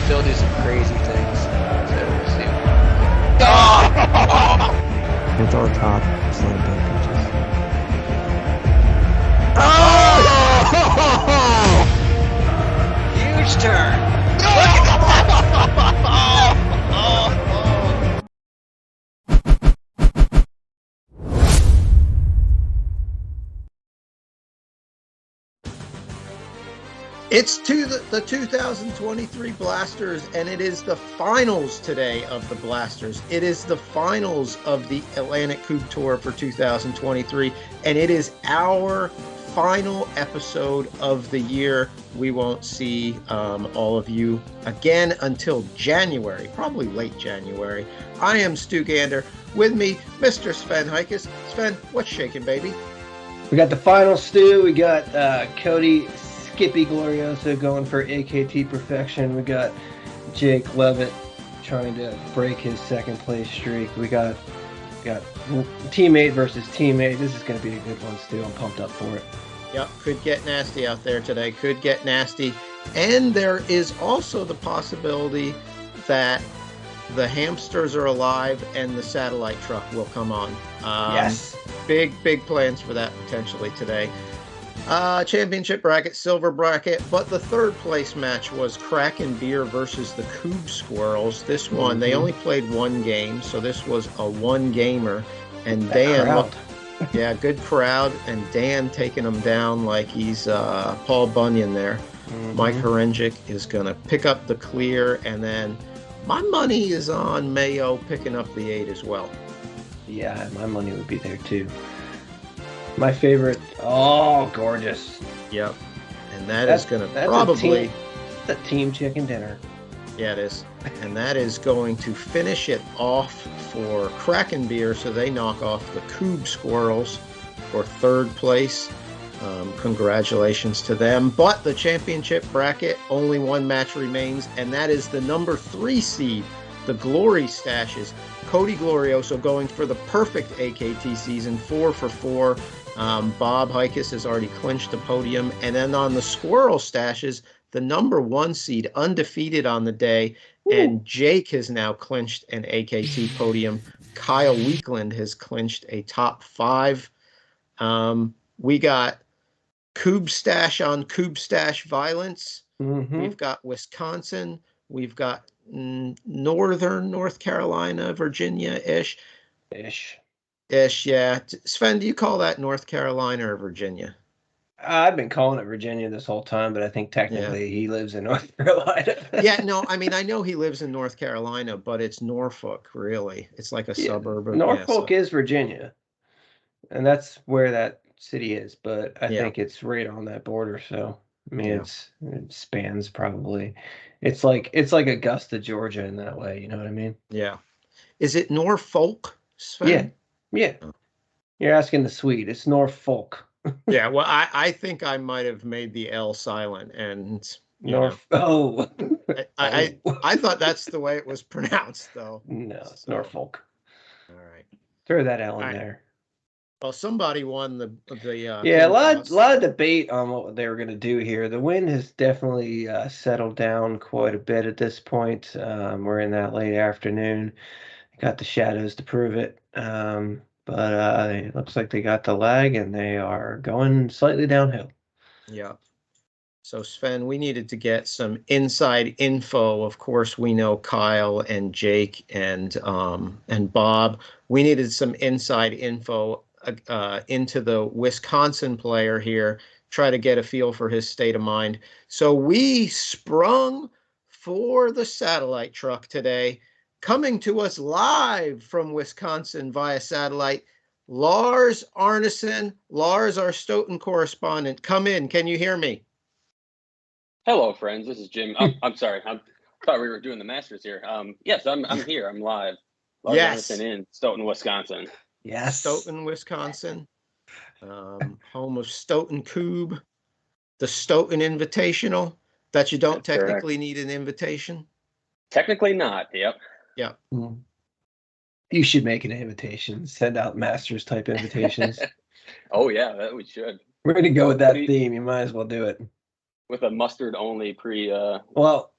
still do some crazy things. So we'll see. It's on top. Slam dunk pitches. Huge turn. It's the 2023 Blasters, and it is the finals today of the Blasters. It is the finals of the Atlantic Kubb Tour for 2023, and it is our final episode of the year. We won't see all of you again until January, probably late January. I am Stu Gander. With me, Mr. Sven Heikes. Sven, what's shaking, baby? We got the final, Stu. We got Cody Skippy Glorioso going for AKT perfection. We got Jake Levitt trying to break his second place streak. We got teammate versus teammate. This is going to be a good one, Stu. I'm pumped up for it. Yep, could get nasty out there today. Could get nasty. And there is also the possibility that the hamsters are alive and the satellite truck will come on. Yes. Big plans for that potentially today. Championship bracket, silver bracket, but the third place match was Kraken Beer versus the Kubb Squirrels. This one, they only played one game, so this was a one-gamer. And Dan, good crowd, and Dan taking him down like he's Paul Bunyan there. Mike Horengic is going to pick up the clear, and then my money is on Mayo picking up the 8 as well. Yeah, my money would be there too. My favorite. Oh, gorgeous. Yep. And that's going to probably... That's a team chicken dinner. Yeah, it is. And that is going to finish it off for Kraken Beer, so they knock off the Kubb Squirrels for third place. Congratulations to them. But the championship bracket, only one match remains, and that is the number 3 seed, the Glori Staches. Cody Glorioso going for the perfect AKT season, 4 for 4. Bob Heikes has already clinched the podium. And then on the Squirrel Staches, the number 1 seed, undefeated on the day. Ooh. And Jake has now clinched an AKT podium. Kyle Weekland has clinched a top 5. We got Kubb Stache on Kubb Stache violence. We've got Wisconsin. We've got northern North Carolina, Virginia-ish. Ish, yeah. Sven, do you call that North Carolina or Virginia? I've been calling it Virginia this whole time, but I think technically he lives in North Carolina. Yeah, no, I mean, I know he lives in North Carolina, but it's Norfolk, really. It's like a suburb. Norfolk is Virginia, and that's where that city is, but I think it's right on that border, so I mean it spans probably. It's like Augusta, Georgia in that way, you know what I mean? Yeah. Is it Norfolk, Sven? Yeah. You're asking the Swede. It's Norfolk. Yeah, well, I think I might have made the L silent, and I thought that's the way it was pronounced, though. No, it's Norfolk. All right. Throw that L in there. Well, somebody won the a lot of debate on what they were going to do here. The wind has definitely settled down quite a bit at this point. We're in that late afternoon. Got the shadows to prove it. But it looks like they got the lag, and they are going slightly downhill. Yeah. So, Sven, we needed to get some inside info. Of course, we know Kyle and Jake and Bob. We needed some inside info into the Wisconsin player here, try to get a feel for his state of mind. So we sprung for the satellite truck today, coming to us live from Wisconsin via satellite, Lars Arneson. Lars, our Stoughton correspondent. Come in. Can you hear me? Hello, friends. This is Jim. I'm sorry. I thought we were doing the Masters here. Yes, I'm here. I'm live. Lars Arneson in Stoughton, Wisconsin. Yes. Stoughton, Wisconsin. Home of Stoughton Kubb, the Stoughton Invitational, that you don't technically need an invitation. Technically not. Yep. Yeah. You should make an invitation. Send out Masters type invitations. Oh yeah, that we should. We're gonna go with that theme. You might as well do it with a mustard only pre. Well,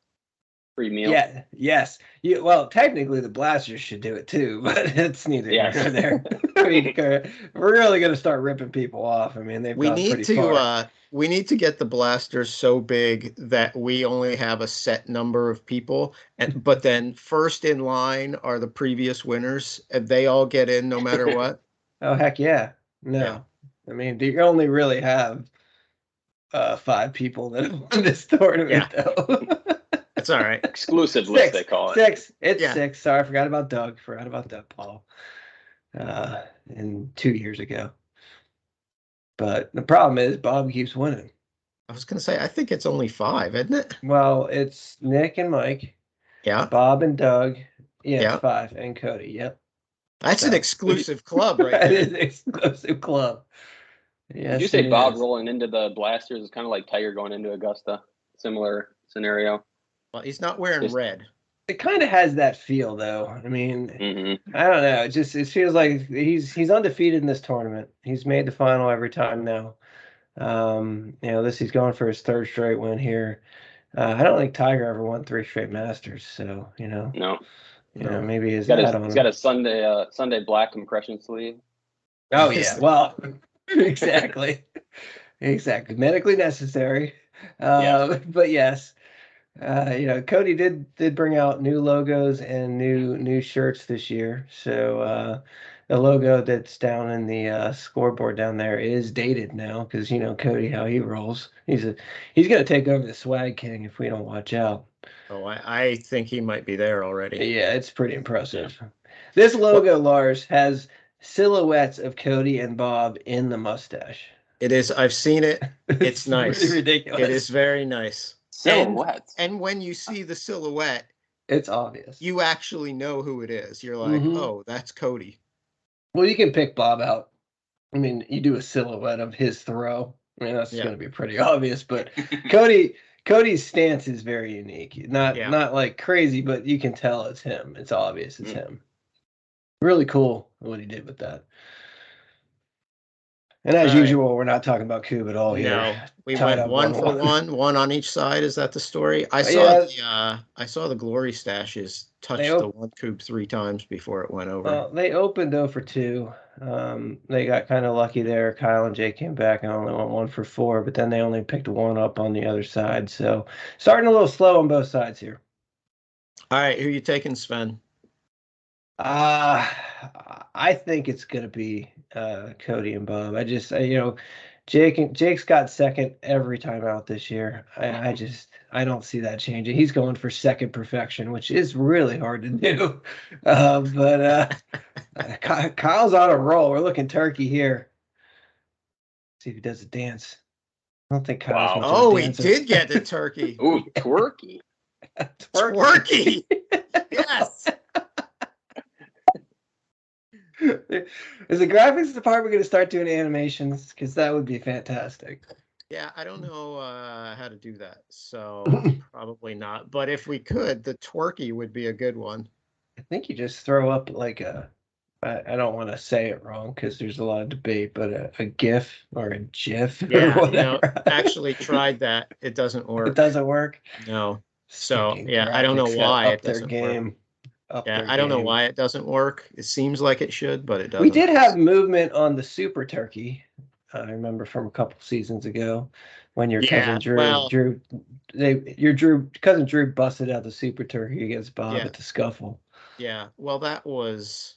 free meal. Yeah, yes. Well, technically the Blasters should do it too, but it's neither here nor there. I mean, we're really going to start ripping people off. I mean, they've gone pretty far. We need to get the Blasters so big that we only have a set number of people, but then first in line are the previous winners, and they all get in no matter what. Oh, heck yeah. No. Yeah. I mean, you only really have 5 people that have won this tournament, though. That's all right. Exclusive list, they call it. 6. It's 6. Sorry, I forgot about Doug. Paul. And 2 years ago. But the problem is Bob keeps winning. I was going to say, I think it's only 5, isn't it? Well, it's Nick and Mike. Yeah. Bob and Doug. Yeah, Yeah. it's 5. And Cody. Yep. That's an exclusive club right there. That is an exclusive club. Yes, Did you say it Bob is. rolling into the Blasters is kind of like Tiger going into Augusta? Similar scenario. Well, he's not wearing red. It kind of has that feel, though. I mean, Mm-hmm. I don't know. It feels like he's undefeated in this tournament. He's made the final every time now. He's going for his 3rd straight win here. I don't think Tiger ever won 3 straight Masters, so No. Maybe He's got a Sunday black compression sleeve. Oh yeah, well, exactly, medically necessary. But yes. Cody did bring out new logos and new shirts this year. So the logo that's down in the scoreboard down there is dated now because Cody, how he rolls. He's gonna take over the swag king if we don't watch out. Oh, I think he might be there already. Yeah, it's pretty impressive. This logo, Lars, has silhouettes of Cody and Bob in the mustache. It is. I've seen it. It's nice. Pretty ridiculous. It is very nice. Silhouettes. And when you see the silhouette, it's obvious. You actually know who it is. You're like, oh, that's Cody. Well, you can pick Bob out. I mean, you do a silhouette of his throw. I mean, that's going to be pretty obvious. But Cody's stance is very unique. Not like crazy, but you can tell it's him. It's obvious it's him. Really cool what he did with that. And as usual, we're not talking about Kubb at all here. No, we went 1 for 1 on each side. Is that the story? I saw the Glori Staches touch the 1 Kubb 3 times before it went over. Well, they opened 0 for 2. They got kind of lucky there. Kyle and Jay came back and only went 1 for 4, but then they only picked 1 up on the other side. So starting a little slow on both sides here. All right, who are you taking, Sven? I think it's going to be Cody and Bob. I just, Jake's got second every time out this year. I don't see that changing. He's going for second perfection, which is really hard to do. But Kyle's on a roll. We're looking turkey here. See if he does a dance. I don't think Kyle's much of a dancer. He did get the turkey. Ooh, twerky. Twerky. Yes. Is the graphics department going to start doing animations? Because that would be fantastic. Yeah, I don't know how to do that, so probably not. But if we could, the twerky would be a good one. I think you just throw up like I don't want to say it wrong because there's a lot of debate, but a GIF or a GIF or whatever. Actually tried that. It doesn't work. It doesn't work? No. So, I don't know why it doesn't work. I don't know why it doesn't work. It seems like it should, but it doesn't. We did have movement on the Super Turkey. I remember from a couple seasons ago when your cousin cousin Drew busted out the Super Turkey against Bob at the scuffle. Yeah, well, that was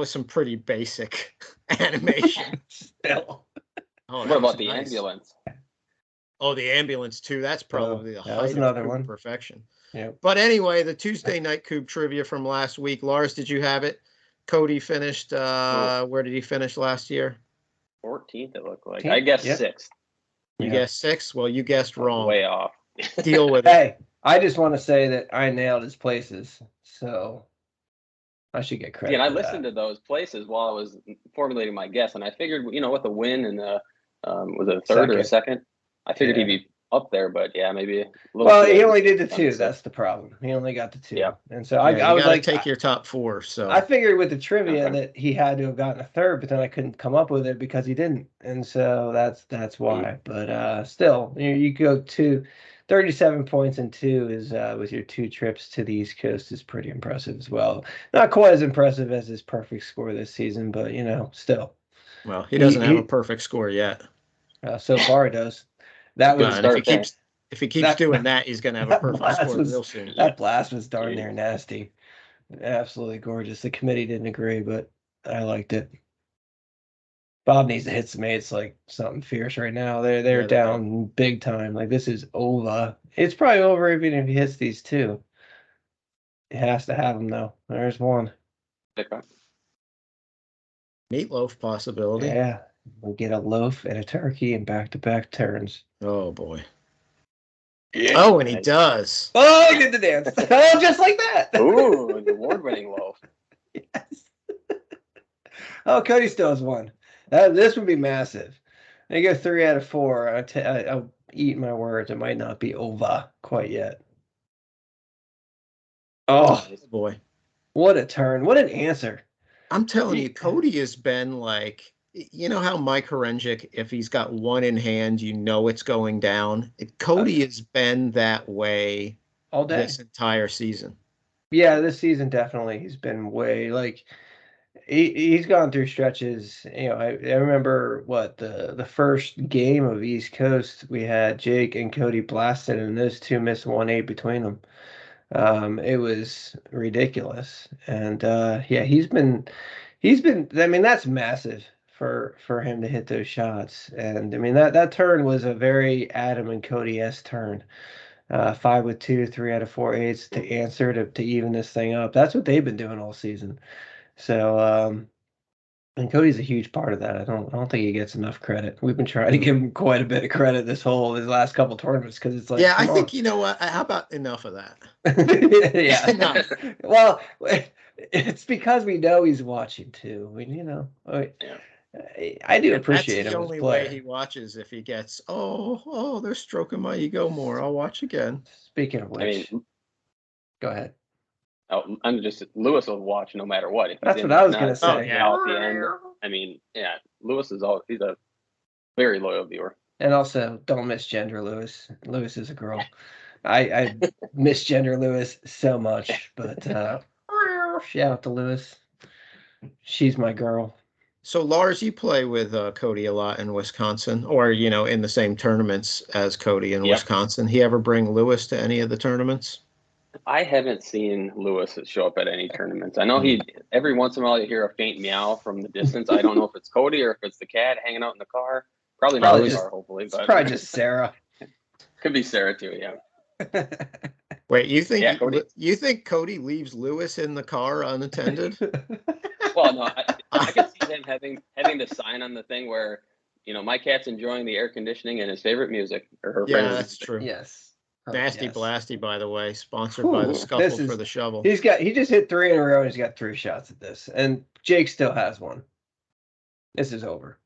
some pretty basic animation. Still. What about the ambulance? Oh, the ambulance too. That's probably the height of perfection. Yeah. But anyway, the Tuesday night Kubb trivia from last week. Lars, did you have it? Cody finished. Where did he finish last year? 14th, it looked like. I guessed 6th. You guessed 6th? Well, you guessed wrong. Way off. Deal with it. Hey, I just want to say that I nailed his places, so I should get credit. Yeah, and I listened to those places while I was formulating my guess, and I figured, with the win and was it a third or a second? I figured he'd be up there, but maybe a little. Well, he only did the 2. That's the problem. He only got the 2. Yeah. And so I was like, take your top 4. So I figured with the trivia that he had to have gotten a third, but then I couldn't come up with it because he didn't, and so that's why. But still, you go 2 37 points in 2 is with your 2 trips to the East Coast is pretty impressive as well. Not quite as impressive as his perfect score this season, but still. Well, he doesn't have a perfect score yet. So far, he does. That was if he keeps doing that, he's going to have a perfect score real soon. That blast was darn near nasty. Absolutely gorgeous. The committee didn't agree, but I liked it. Bob needs to hit some eights like something fierce right now. They're down big time. Like, this is over. It's probably over even if he hits these 2. He has to have them though. There's one. Meatloaf possibility. Yeah, we get a loaf and a turkey in back-to-back turns. Oh boy. Yeah. Oh, and he does. Oh, he did the dance. Oh, just like that. Ooh, an award-winning loaf. Yes. Oh, Cody still has one. This would be massive. I go 3 out of 4. I'll eat my words. It might not be over quite yet. Oh boy. What a turn. What an answer. I'm telling you, Cody has been like, you know how Mike Horengic, if he's got one in hand, it's going down. Cody has been that way all day this entire season. Yeah, this season definitely. He's been way like he's gone through stretches. I remember the first game of East Coast, we had Jake and Cody blasted, and those 2 missed 1-8 between them. It was ridiculous, and he's been. I mean, that's massive for him to hit those shots, and I mean that turn was a very Adam and Cody-esque turn. 5 with 2, 3 out of 4 eights to answer to even this thing up. That's what they've been doing all season. So, and Cody's a huge part of that. I don't think he gets enough credit. We've been trying to give him quite a bit of credit his last couple tournaments because it's like, yeah, I think you know what? How about enough of that? Yeah. No. Well, it's because we know he's watching too. I do appreciate him. That's the only way he watches. If he gets, they're stroking my ego more, I'll watch again. Speaking of which, go ahead. Oh, Lewis will watch no matter what. That's what I was going to say. At the end. I mean, yeah, Lewis he's a very loyal viewer. And also, don't misgender Lewis. Lewis is a girl. I misgender Lewis so much, but shout out to Lewis. She's my girl. So, Lars, you play with Cody a lot in Wisconsin, or, in the same tournaments as Cody in Wisconsin. He ever bring Lewis to any of the tournaments? I haven't seen Lewis show up at any tournaments. I know every once in a while you hear a faint meow from the distance. I don't know if it's Cody or if it's the cat hanging out in the car. Probably not in the car, hopefully. But probably just Sarah. Could be Sarah too, yeah. Wait, you think Cody leaves Lewis in the car unattended? Well, no, I can see him having the sign on the thing where, my cat's enjoying the air conditioning and his favorite music or her friend's that's music. true. Yes. Nasty Blasty, by the way, sponsored by the Scuffle for the Shovel. He just hit 3 in a row and he's got 3 shots at this. And Jake still has one. This is over.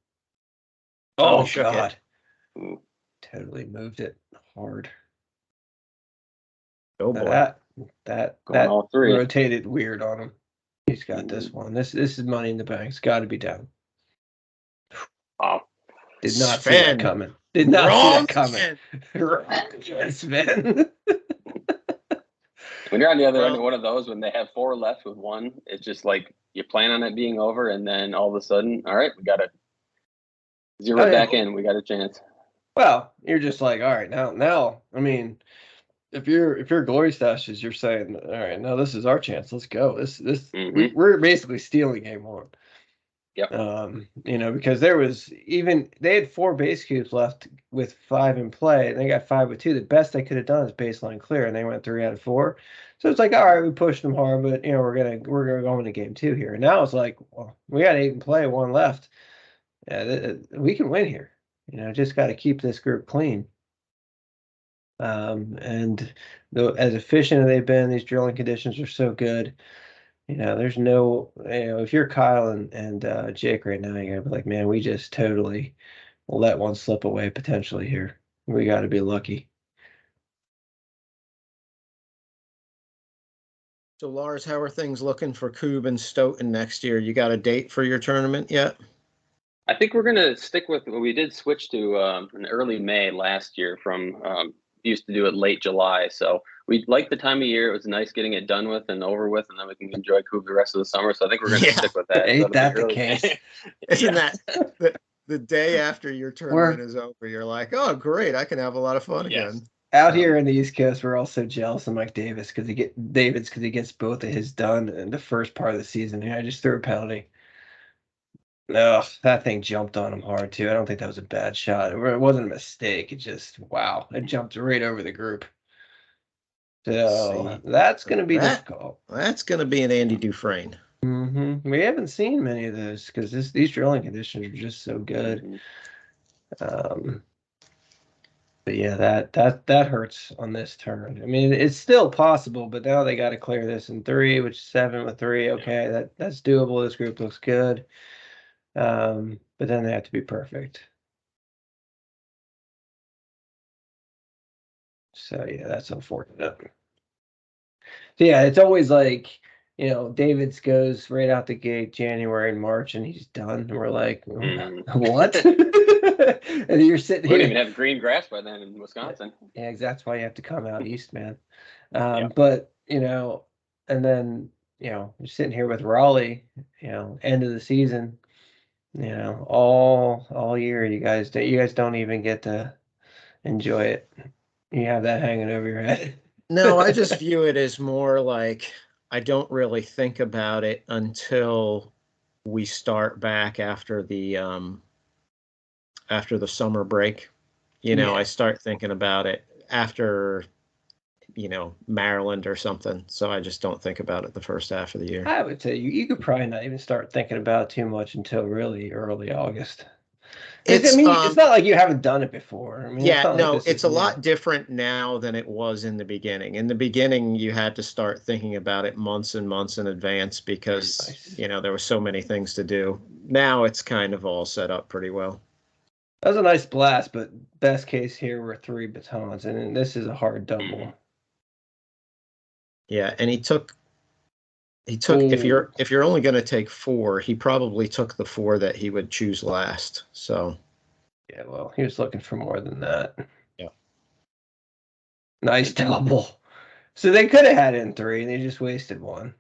Oh God. Totally moved it hard. Oh boy. That all 3. Rotated weird on him. He's got this one. This is money in the bank. It's got to be down. Wow. Did not see that coming. Did not see that coming. Sven. When you're on the other end of one of those, when they have 4 left with 1, it's just like you plan on it being over, and then all of a sudden, all right, we got to zero back in. We got a chance. Well, you're just like, all right, now. I mean, if you're Glori Staches, you're saying, all right, now this is our chance. Let's go. We're basically stealing game 1. Yep. Because they had 4 base cubes left with 5 in play, and they got 5 with 2. The best they could have done is baseline clear, and they went 3 out of 4. So it's like, all right, we pushed them hard, but we're gonna go into game 2 here. And now it's like, well, we got 8 in play, 1 left. Yeah, we can win here. Just got to keep this group clean. And as efficient as they've been, these drilling conditions are so good. There's no, if you're Kyle and Jake right now, you're going to be like, man, we just totally let one slip away potentially here. We got to be lucky. So, Lars, how are things looking for Kubb and Stoughton next year? You got a date for your tournament yet? I think we're going to stick with, we did switch to an early May last year from used to do it late July. So we like the time of year. It was nice getting it done with and over with, and then we can enjoy Kubb the rest of the summer. So I think we're going to stick with that. Ain't So that the case? Isn't that the day after your tournament is over? You're like, oh, great! I can have a lot of fun again. Out here in the East Coast, we're also jealous of Mike Davis because he gets both of his done in the first part of the season. I just threw a penalty. No, that thing jumped on him hard too. I don't think that was a bad shot. It wasn't a mistake. It just it jumped right over the group. So that's going to be difficult. That's going to be an Andy Dufresne. We haven't seen many of those because these drilling conditions are just so good. But yeah, that hurts on this turn. I mean, it's still possible, but now they got to clear this in 3, which is 7 with 3. Okay, that's doable. This group looks good. But then they have to be perfect. So yeah, that's unfortunate. So yeah, it's always like, Davids goes right out the gate January and March and he's done. And we're like, what? And you're sitting here. We don't even have green grass by then in Wisconsin. Yeah, that's why you have to come out east, man. But, and then, you're sitting here with Raleigh, end of the season, all year you guys don't even get to enjoy it. You have that hanging over your head. No, I just view it as more like I don't really think about it until we start back after the summer break. I start thinking about it after, Maryland or something. So I just don't think about it the first half of the year. I would say you could probably not even start thinking about it too much until really early August. It's not like you haven't done it before. I mean, it's a lot different now than it was in the beginning. In the beginning, you had to start thinking about it months and months in advance because, there were so many things to do. Now it's kind of all set up pretty well. That was a nice blast, but best case here were 3 batons, and this is a hard double. Yeah, and he took if you're only going to take 4, he probably took the 4 that he would choose last. So yeah, well, he was looking for more than that. Yeah. Nice double. So they could have had it in 3, and they just wasted 1.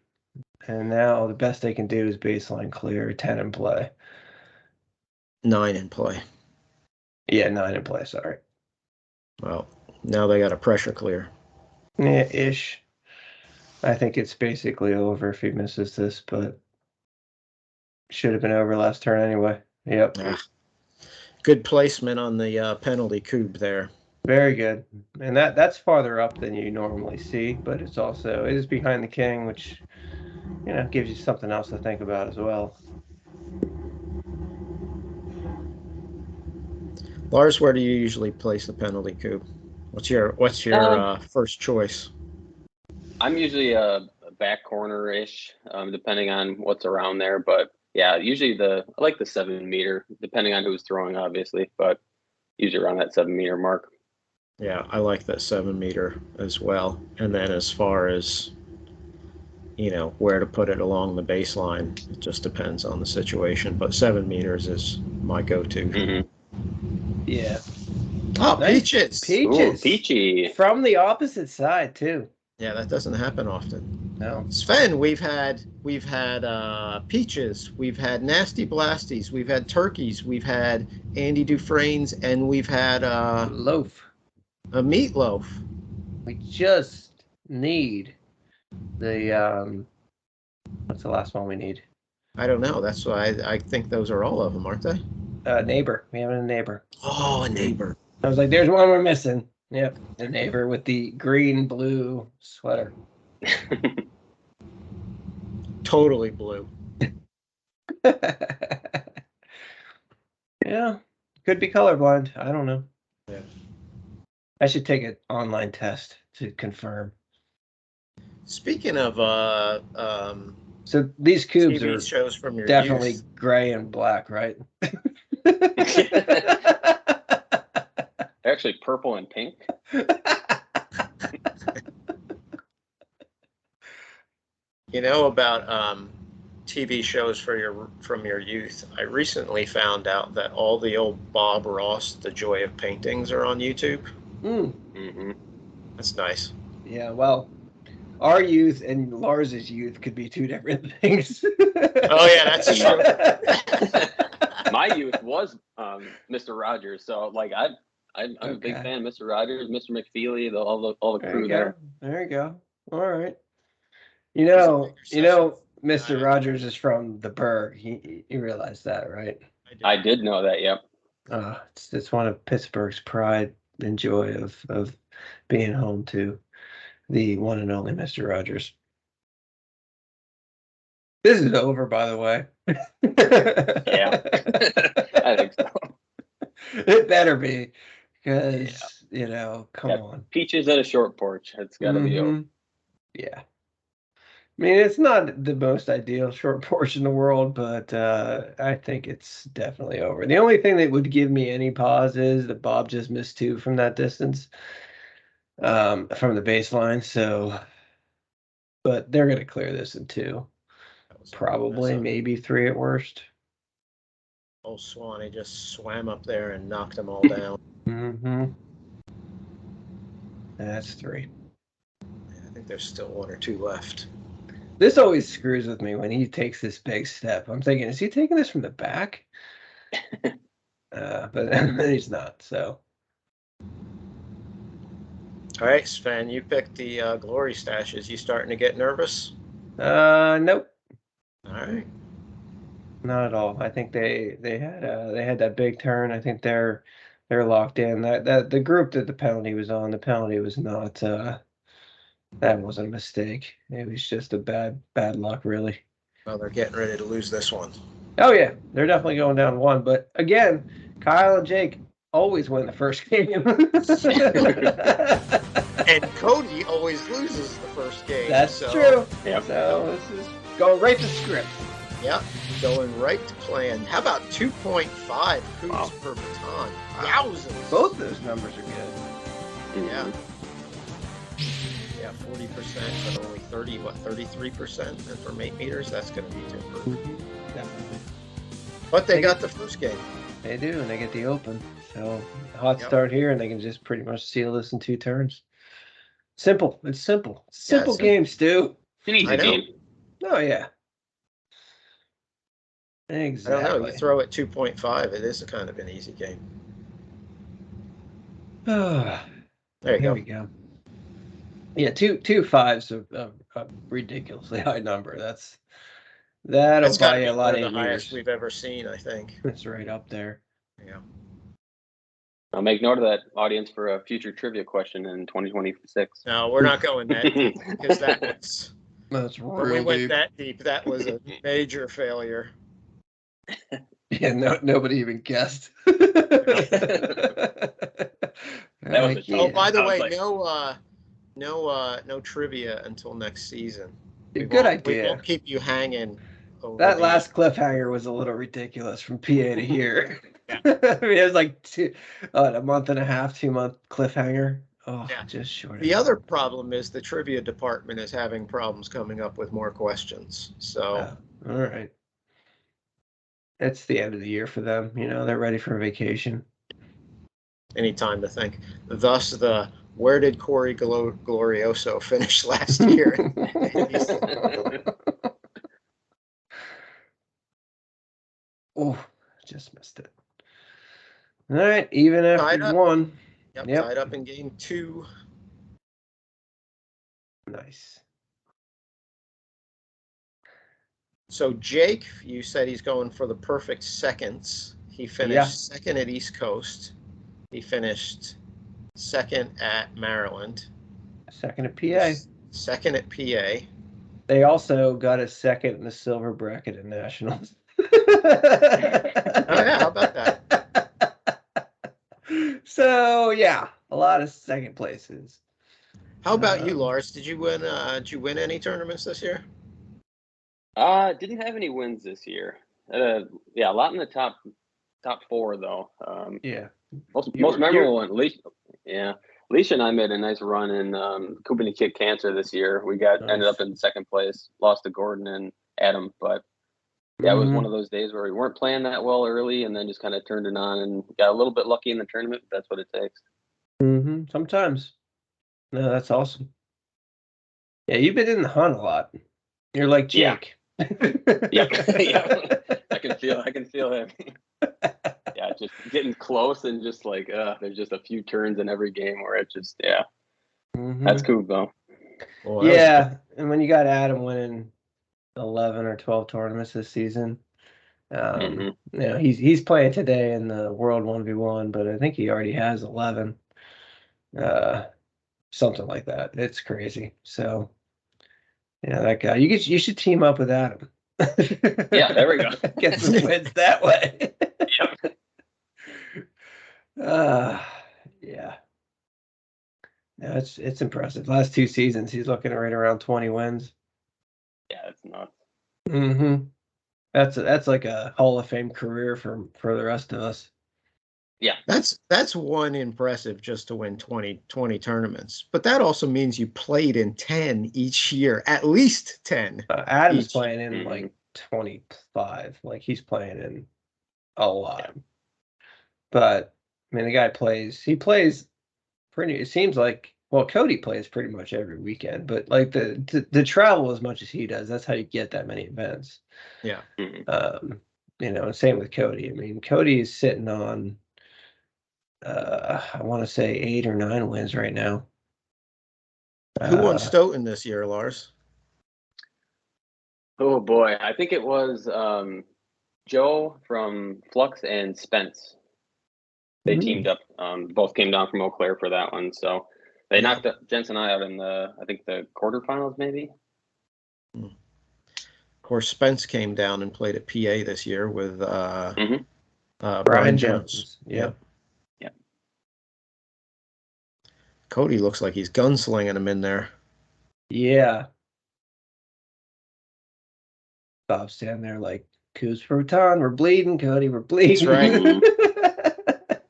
And now the best they can do is baseline clear, 10 in play. 9 in play. Yeah, 9 in play, sorry. Well, now they got a pressure clear. Yeah, ish. I think it's basically over if he misses this, but should have been over last turn anyway. Yep. Good placement on the penalty Kubb there. Very good. And that's farther up than you normally see, but it is behind the king, which, gives you something else to think about as well. Lars, where do you usually place the penalty Kubb? What's your first choice? I'm usually a back corner-ish, depending on what's around there. But yeah, usually I like the 7 meter, depending on who's throwing, obviously, but usually around that 7 meter mark. Yeah, I like that 7 meter as well. And then as far as, where to put it along the baseline, it just depends on the situation. But 7 meters is my go-to. Mm-hmm. Yeah. Oh, nice. Peaches. Peaches. Ooh, peachy. From the opposite side, too. Yeah, that doesn't happen often. No. Sven, we've had peaches, we've had nasty blasties, we've had turkeys, we've had Andy Dufresne's, and we've had loaf. A meatloaf. We just need the what's the last one we need? I don't know. That's why I think those are all of them, aren't they? Neighbor. We have a neighbor. Oh, a neighbor. I was like, there's one we're missing. Yep, the neighbor with the green-blue sweater. Totally blue. Yeah, could be colorblind. I don't know. Yeah. I should take an online test to confirm. Speaking of so these Kubbs TV are shows from your definitely youth. gray and black, right? Actually, purple and pink. About TV shows from your youth. I recently found out that all the old Bob Ross, The Joy of Paintings, are on YouTube. Mm-hmm. That's nice. Yeah, well, our youth and Lars's youth could be two different things. Oh yeah, that's true. My youth was Mr. Rogers, so like I'm a big Okay. fan of Mr. Rogers, Mr. McFeely, all the There crew you there. go. There you go. All right. You He's a know, bigger session Mr. guy. Rogers is from the Burgh. You realize that, right? I did know that. Yep. It's one of Pittsburgh's pride and joy of being home to the one and only Mr. Rogers. This is over, by the way. Yeah. I think so. It better be, because come Yeah, on. Peaches at a short porch. It's got to be over. Mhm. Yeah. I mean, it's not the most ideal short porch in the world, but I think it's definitely over. The only thing that would give me any pause is that Bob just missed two from that distance, from the baseline. So, but they're going to clear this in two, probably, maybe three at worst. Old Swanee just swam up there and knocked them all down. Mm-hmm. That's three. I think there's still one or two left. This always screws with me when he takes this big step. I'm thinking, is he taking this from the back? But he's not. So, All right, Sven, you picked the Glori Staches. You starting to get nervous? nope, All right. not at all. I think they had that big turn. I think they're locked in. That the group that the penalty was on, the penalty was not. That wasn't a mistake. It was just a bad luck, really. Well, they're getting ready to lose this one. Oh yeah, they're definitely going down one. But again, Kyle and Jake always win the first game. And Cody always loses the first game. That's true. Yep. So this is going right to script. Yep, going right to plan. How about 2.5 coups per baton? Thousands. Both those numbers are good. Yeah. Yeah, 40%, but only 33% from 8 meters. That's going to be too. Definitely. But they got the first game. They do, and they get the open. So hot start here, and they can just pretty much seal this in two turns. Simple. It's simple. Simple game, Stu. It's an easy I know. game. Oh yeah. I Exactly. don't know. You throw it 2.5, it is a kind of an easy game. There There we go. Yeah, two fives of a ridiculously high number. That'll That's got buy to you be a lot one of of the highest years. we've ever seen, I think. It's right up there. Yeah. I'll make note of that, audience, for a future trivia question in 2026. No, we're not going that deep because that was That's when we real went deep. that deep. That was a major failure. Yeah, nobody even guessed. That was a Yeah. Oh, by the I was way, like- no trivia until next season. Good We idea. won't keep you hanging. Over That the- last cliffhanger was a little ridiculous from PA to here. Yeah. I mean, it was like a month and a half, 2-month cliffhanger. Oh, Yeah. just short. The other problem is the trivia department is having problems coming up with more questions. So All right. It's the end of the year for them. They're ready for vacation. any time to think. Thus, where did Corey Glorioso finish last year? Oh, just missed it. All right, even Tied after up. one. Yep, Yep. tied up in game 2. Nice. So Jake, you said he's going for the perfect seconds. He finished second at East Coast. He finished second at Maryland. Second at PA. Second at PA. They also got a second in the silver bracket at Nationals. Oh yeah, how about that? So yeah, a lot of second places. How about you, Lars? Did you win any tournaments this year? Didn't have any wins this year. Yeah, a lot in the top 4 though. Yeah. Most memorable one. Leisha and I made a nice run in Kubb and Kick Cancer this year. We ended up in second place, lost to Gordon and Adam, but yeah, it was one of those days where we weren't playing that well early, and then just kind of turned it on and got a little bit lucky in the tournament. But that's what it takes. Sometimes. No, that's awesome. Yeah, you've been in the hunt a lot. You're like Jake. Yep. Yep. I can feel him. Yeah, just getting close and just like there's just a few turns in every game where it just that's cool though. Well, Yeah, and when you got Adam winning 11 or 12 tournaments this season, you know, he's playing today in the World 1v1, but I think he already has 11, something like that. It's crazy. So, yeah, that guy, you should team up with Adam. Yeah, there we go. Get some wins that way. Yep. Yeah. No, it's impressive. Last 2 seasons, he's looking right around 20 wins. Yeah, it's nuts. That's like a Hall of Fame career for the rest of us. Yeah, that's one impressive just to win 20 tournaments. But that also means you played in 10 each year, at least 10. Adam's playing in like 25. Like he's playing in a lot. Yeah. But I mean, the guy plays. He plays pretty. It seems like Cody plays pretty much every weekend. But like the travel as much as he does, that's how you get that many events. Yeah. You know, and same with Cody. I mean, Cody is sitting on. I want to say 8 or 9 wins right now. Who won Stoughton this year, Lars? Oh boy, I think it was Joe from Flux and Spence. They teamed up. Both came down from Eau Claire for that one. So they knocked Jensen and I out in the quarterfinals, maybe. Of course, Spence came down and played at PA this year with Brian Jones. Yep. Cody looks like he's gunslinging him in there. Yeah. Bob's standing there like, Kubb's Proton, we're bleeding, Cody, we're bleeding. That's right.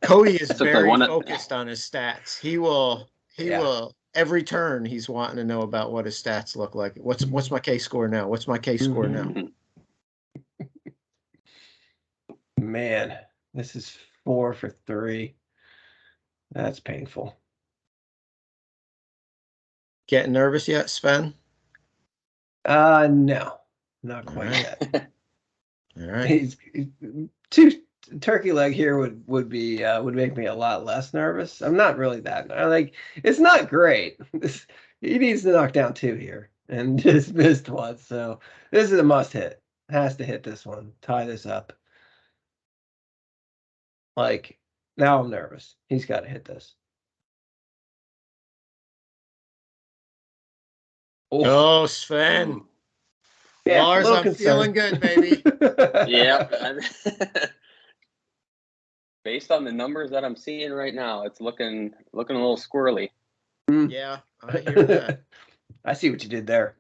Cody is very focused on his stats. He will every turn he's wanting to know about what his stats look like. What's my K score now? What's my K score now? Man, this is 4 for 3. That's painful. Getting nervous yet, Sven? No, not quite yet. All right. He's too turkey leg here would make me a lot less nervous. I'm not really that like it's not great. He needs to knock down 2 here and just missed 1. So this is a must hit. Has to hit this one. Tie this up. Like now I'm nervous. He's got to hit this. Oh, Sven. Yeah, Lars, I'm feeling good, baby. Yeah. Based on the numbers that I'm seeing right now, it's looking a little squirrely. Yeah, I hear that. I see what you did there.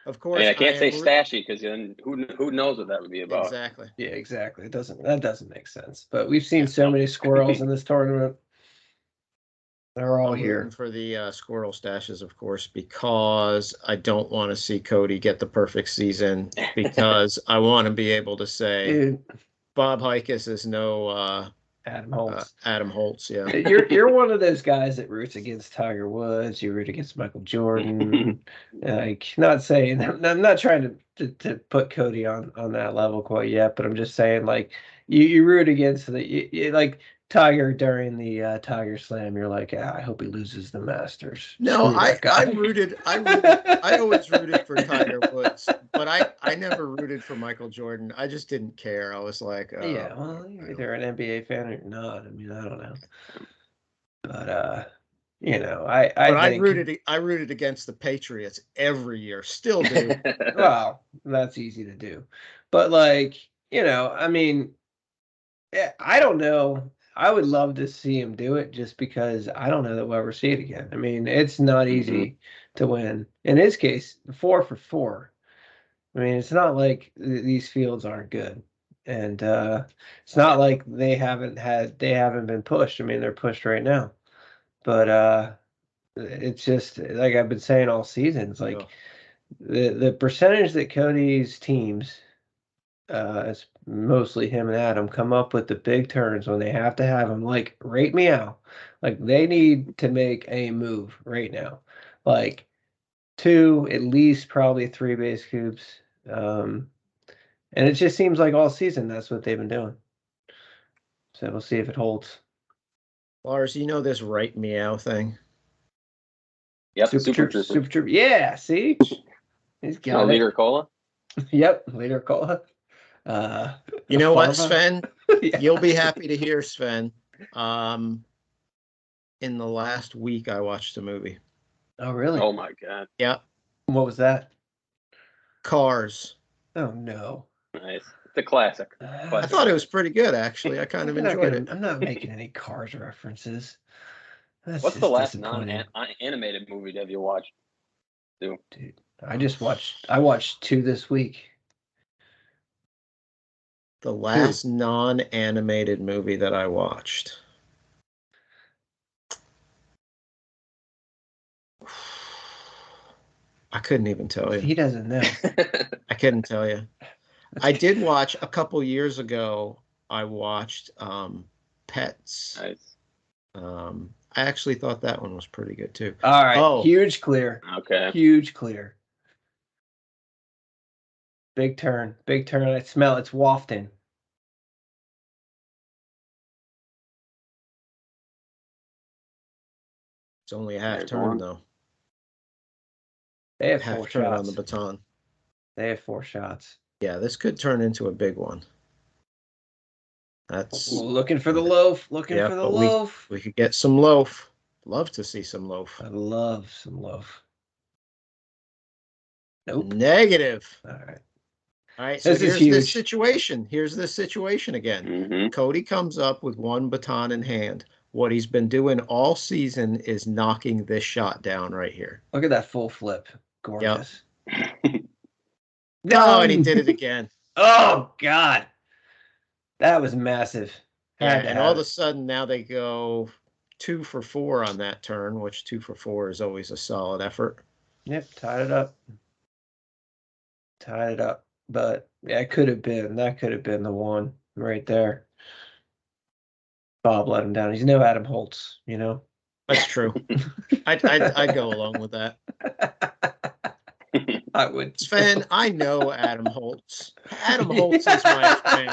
Of course. I can't say stashy because then who knows what that would be about. Exactly. Yeah, exactly. That doesn't make sense. But we've seen so many squirrels in this tournament. They're all here for the Squirrel Staches, of course, because I don't want to see Cody get the perfect season. Because I want to be able to say, Bob Hikus is no Adam Holtz. Adam Holtz, yeah. You're one of those guys that roots against Tiger Woods. You root against Michael Jordan. Like, not saying I'm not trying to put Cody on that level quite yet, but I'm just saying like you root against you like. Tiger during the Tiger Slam, you're like, I hope he loses the Masters. No, I always rooted for Tiger Woods, but I never rooted for Michael Jordan. I just didn't care. I was like, yeah, well, you're either an NBA fan or you're not. I mean, I don't know, but you know, I rooted against the Patriots every year, still do. Well, that's easy to do, but like, you know, I mean, I don't know. I would love to see him do it just because I don't know that we'll ever see it again. I mean, it's not easy to win. In his case, 4 for 4. I mean, it's not like these fields aren't good. And it's not like they haven't been pushed. I mean, they're pushed right now. But it's just like I've been saying all season. It's like the percentage that Cody's teams, mostly him and Adam, come up with the big turns when they have to have them. Like, right meow. Like, they need to make a move right now. Like, 2, at least probably 3 base cubes. And it just seems like all season that's what they've been doing. So we'll see if it holds. Lars, you know this right meow thing? Yep, Super Trooper. Super Trooper. Yeah, see? He's got it. Liter Cola. Yep, Liter Cola. You know what, Farva? Sven? Yeah. You'll be happy to hear, Sven. In the last week, I watched a movie. Oh, really? Oh my god. Yeah, What was that? Cars. Oh, no. Nice. It's a classic. I thought it was pretty good, actually. I kind of enjoyed it. I'm not making any Cars references. That's What's the just last disappointing. non-animated movie have you watched? Dude, I watched 2 this week. The last non-animated movie that I watched. I couldn't even tell you. He doesn't know. I couldn't tell you. I did watch a couple years ago. I watched Pets. Nice. I actually thought that one was pretty good too. All right. Oh. Huge clear. Okay. Huge clear. Big turn. Big turn. I smell it's wafting. It's only a half There's turn one. though. They have 4 Half turn on shots. the baton. They have 4 shots. Yeah, this could turn into a big one. That's Looking for the loaf. Looking Yeah, for the but loaf. we could get some loaf. Love to see some loaf. I love some loaf. Nope. Negative. All right. All right, so This is here's huge. this situation. Here's this situation again. Mm-hmm. Cody comes up with 1 baton in hand. What he's been doing all season is knocking this shot down right here. Look at that full flip. Gorgeous. No, and he did it again. Oh, God. That was massive. Yeah, Had to and have all of a it. sudden now they go 2 for 4 on that turn, which 2 for 4 is always a solid effort. Yep, tied it up. Tied it up. But yeah, that could have been the one right there. Bob let him down. He's no Adam Holtz, you know. That's true. I'd go along with that. I would. Sven, I know Adam Holtz. Adam Holtz is my friend.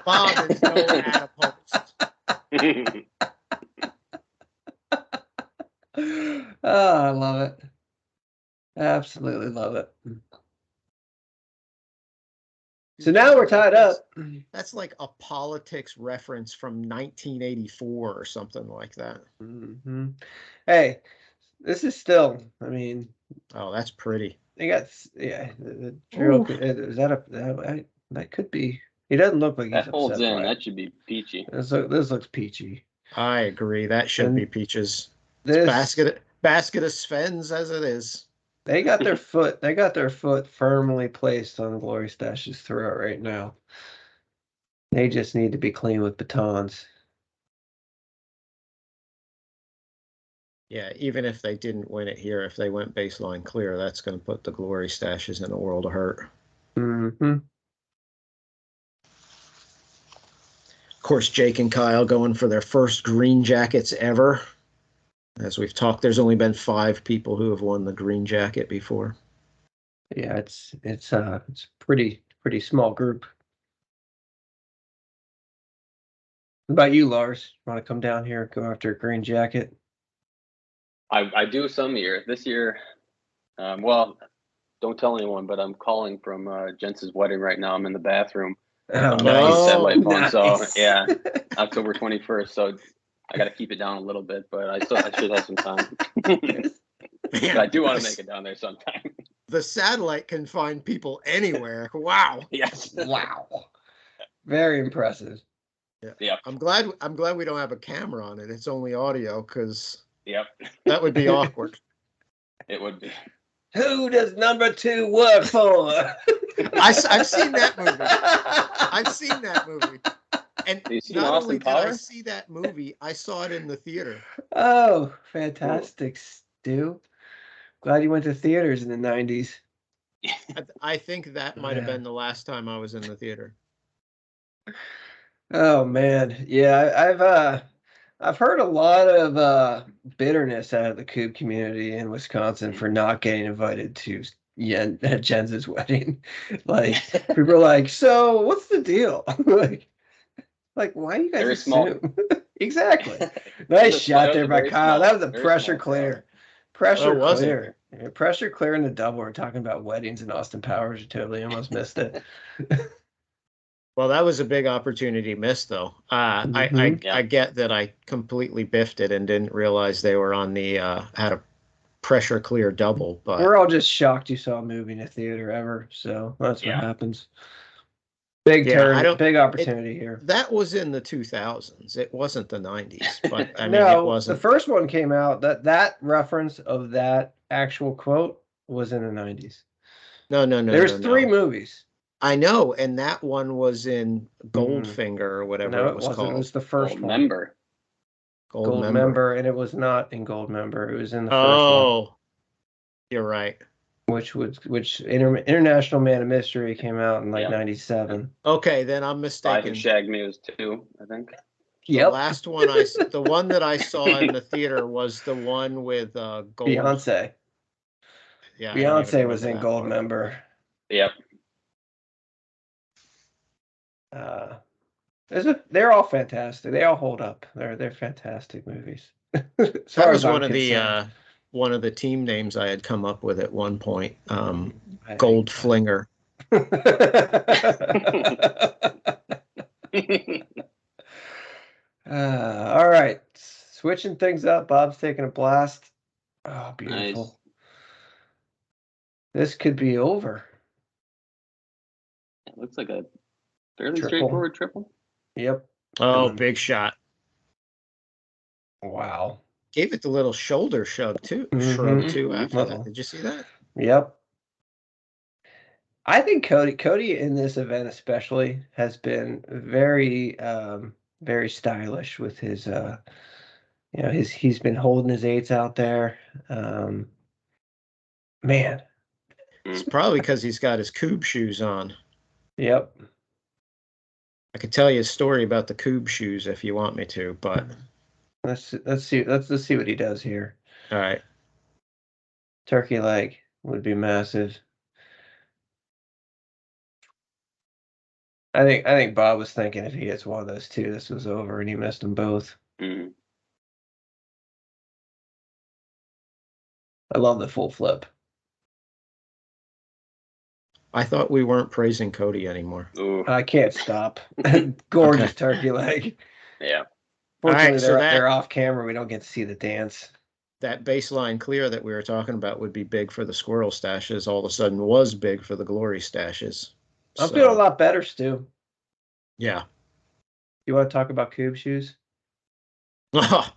Bob is no Adam Holtz. Oh, I love it. Absolutely love it. So now we're tied up. That's like a politics reference from 1984 or something like that. Mm-hmm. Hey, this is still, I mean. Oh, that's pretty. They got, yeah. The drill, is that could be. He doesn't look like he's That holds upset in. by it. That should be peachy. This looks peachy. I agree. That should be peaches. This Basket of Svens as it is. They got their foot firmly placed on Glori Staches' throat right now. They just need to be clean with batons. Yeah, even if they didn't win it here, if they went baseline clear, that's going to put the Glori Staches in a world of hurt. Mm-hmm. Of course, Jake and Kyle going for their first green jackets ever. As we've talked, there's only been 5 people who have won the green jacket before. Yeah, it's pretty small group. What about you, Lars? Want to come down here and go after a green jacket? I do some year. This year, well, don't tell anyone, but I'm calling from Jensen's wedding right now. I'm in the bathroom. Oh, nice. Satellite phone. Nice. So yeah, October 21st. So I got to keep it down a little bit, but I should have some time. But I do want to make it down there sometime. The satellite can find people anywhere. Wow. Yes. Wow. Very impressive. Yeah. I'm glad we don't have a camera on it. It's only audio because Yep. that would be awkward. It would be. Who does number 2 work for? I've seen that movie. I've seen that movie. And You seen not Austin only did I Powers? see that movie, I saw it in the theater. Oh, fantastic, Stu. Glad you went to theaters in the 90s. I think that might have Yeah. been the last time I was in the theater. Oh man, yeah, I've heard a lot of bitterness out of the Kubb community in Wisconsin for not getting invited to Jens's wedding. Like people are like, so what's the deal? like why you guys Very small. assume? Exactly. Nice shot there by Kyle. That was a pressure clear. Pressure was it? clear. Yeah, pressure clear in the double. We're talking about weddings and Austin Powers. You totally almost missed it. Well, that was a big opportunity missed, though. I get that I completely biffed it and didn't realize they were on the had a pressure clear double. But we're all just shocked you saw a movie in a theater ever. So that's what happens. Big turn, big opportunity here. That was in the 2000s. It wasn't the 90s, but I mean, no, it wasn't. The first one came out. That reference of that actual quote was in the 90s. No. There's three movies. I know, and that one was in Goldfinger or whatever it was called. It was the first Gold one. Member. Gold Member, and it was not in Gold Member. It was in the first one. Oh, you're right. Which International Man of Mystery came out in like 97. Okay, then I'm mistaken. Five and Shag Me was 2, I think. Yep. The last one the one that I saw in the theater was the one with Gold. Beyonce. Yeah, Beyonce was in Gold Member. Yep. They're all fantastic. They all hold up. They're fantastic movies. That was one of the team names I had come up with at one point. Gold Flinger. All right, switching things up. Bob's taking a blast. Oh, beautiful. Nice. This could be over. It looks like a fairly straightforward triple. Yep. Oh, big shot. Wow. Gave it the little shoulder shrug too after that. Did you see that? Yep. I think Cody in this event especially has been very very stylish with his he's been holding his 8s out there. Man. It's probably because he's got his Kubb shoes on. Yep. I could tell you a story about the Kubb shoes if you want me to, but let's see what he does here. All right. Turkey leg would be massive. I think Bob was thinking if he hits one of those two, this was over, and he missed them both. Mm. I love the full flip. I thought we weren't praising Cody anymore. Ooh. I can't stop. Gorgeous turkey leg. Yeah. Fortunately, they're off camera. We don't get to see the dance. That baseline clear that we were talking about would be big for the Squirrel Staches. All of a sudden was big for the Glori Staches. I'm feeling a lot better, Stu. Yeah. You want to talk about Kubb shoes? Oh,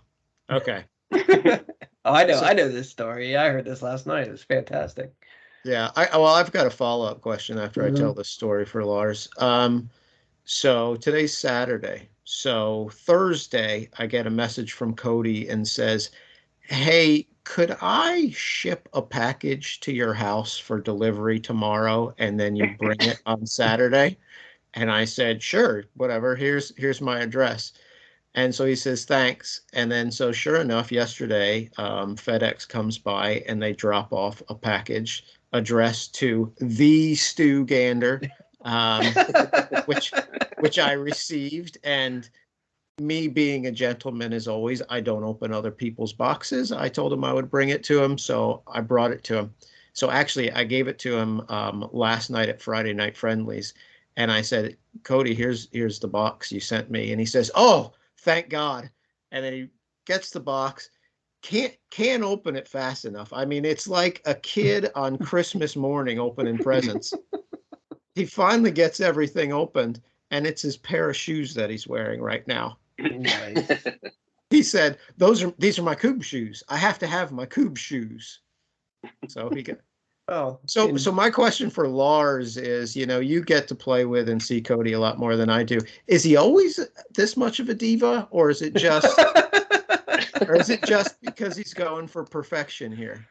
okay. I know this story. I heard this last night. It was fantastic. Yeah. I've got a follow-up question after I tell this story for Lars. So today's Saturday. So Thursday, I get a message from Cody and says, hey, could I ship a package to your house for delivery tomorrow and then you bring it on Saturday? And I said, sure, whatever. Here's my address. And so he says, thanks. And then so sure enough, yesterday, FedEx comes by and they drop off a package addressed to the Stu Gander, which I received. And me being a gentleman as always, I don't open other people's boxes. I told him I would bring it to him, so I brought it to him. So actually, I gave it to him last night at Friday Night Friendlies, and I said, Cody, here's the box you sent me. And he says, oh, thank God. And then he gets the box, can't open it fast enough. I mean, it's like a kid on Christmas morning opening presents. He finally gets everything opened, and it's his pair of shoes that he's wearing right now. Nice. He said, these are my Kubb shoes. I have to have my Kubb shoes. So he got. Oh. So my question for Lars is, you get to play with and see Cody a lot more than I do. Is he always this much of a diva, or is it just because he's going for perfection here?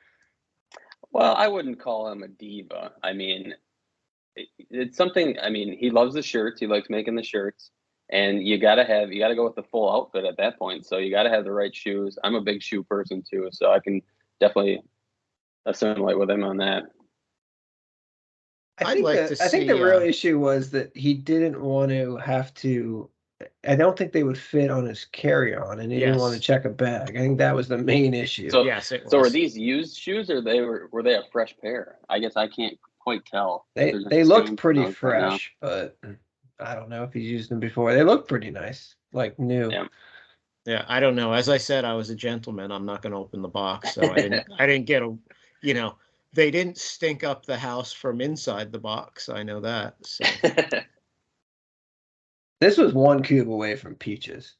Well, I wouldn't call him a diva. I mean, it's something. I mean, he loves the shirts. He likes making the shirts, and you gotta go with the full outfit at that point. So you gotta have the right shoes. I'm a big shoe person too, so I can definitely assimilate with him on that. I'd like to I think the see, real issue was that he didn't want to have to. I don't think they would fit on his carry-on, and he didn't want to Yes. check a bag. I think that was the main issue. So Yes, it So was. are these used shoes, or were they a fresh pair? I guess I can't quite tell. if there's They any looked stains pretty on those right now. fresh, but I don't know if he's used them before. They look pretty nice, like new. Yeah. Yeah, I don't know. As I said, I was a gentleman. I'm not going to open the box, so I didn't get a, they didn't stink up the house from inside the box. I know that. So This was one cube away from peaches.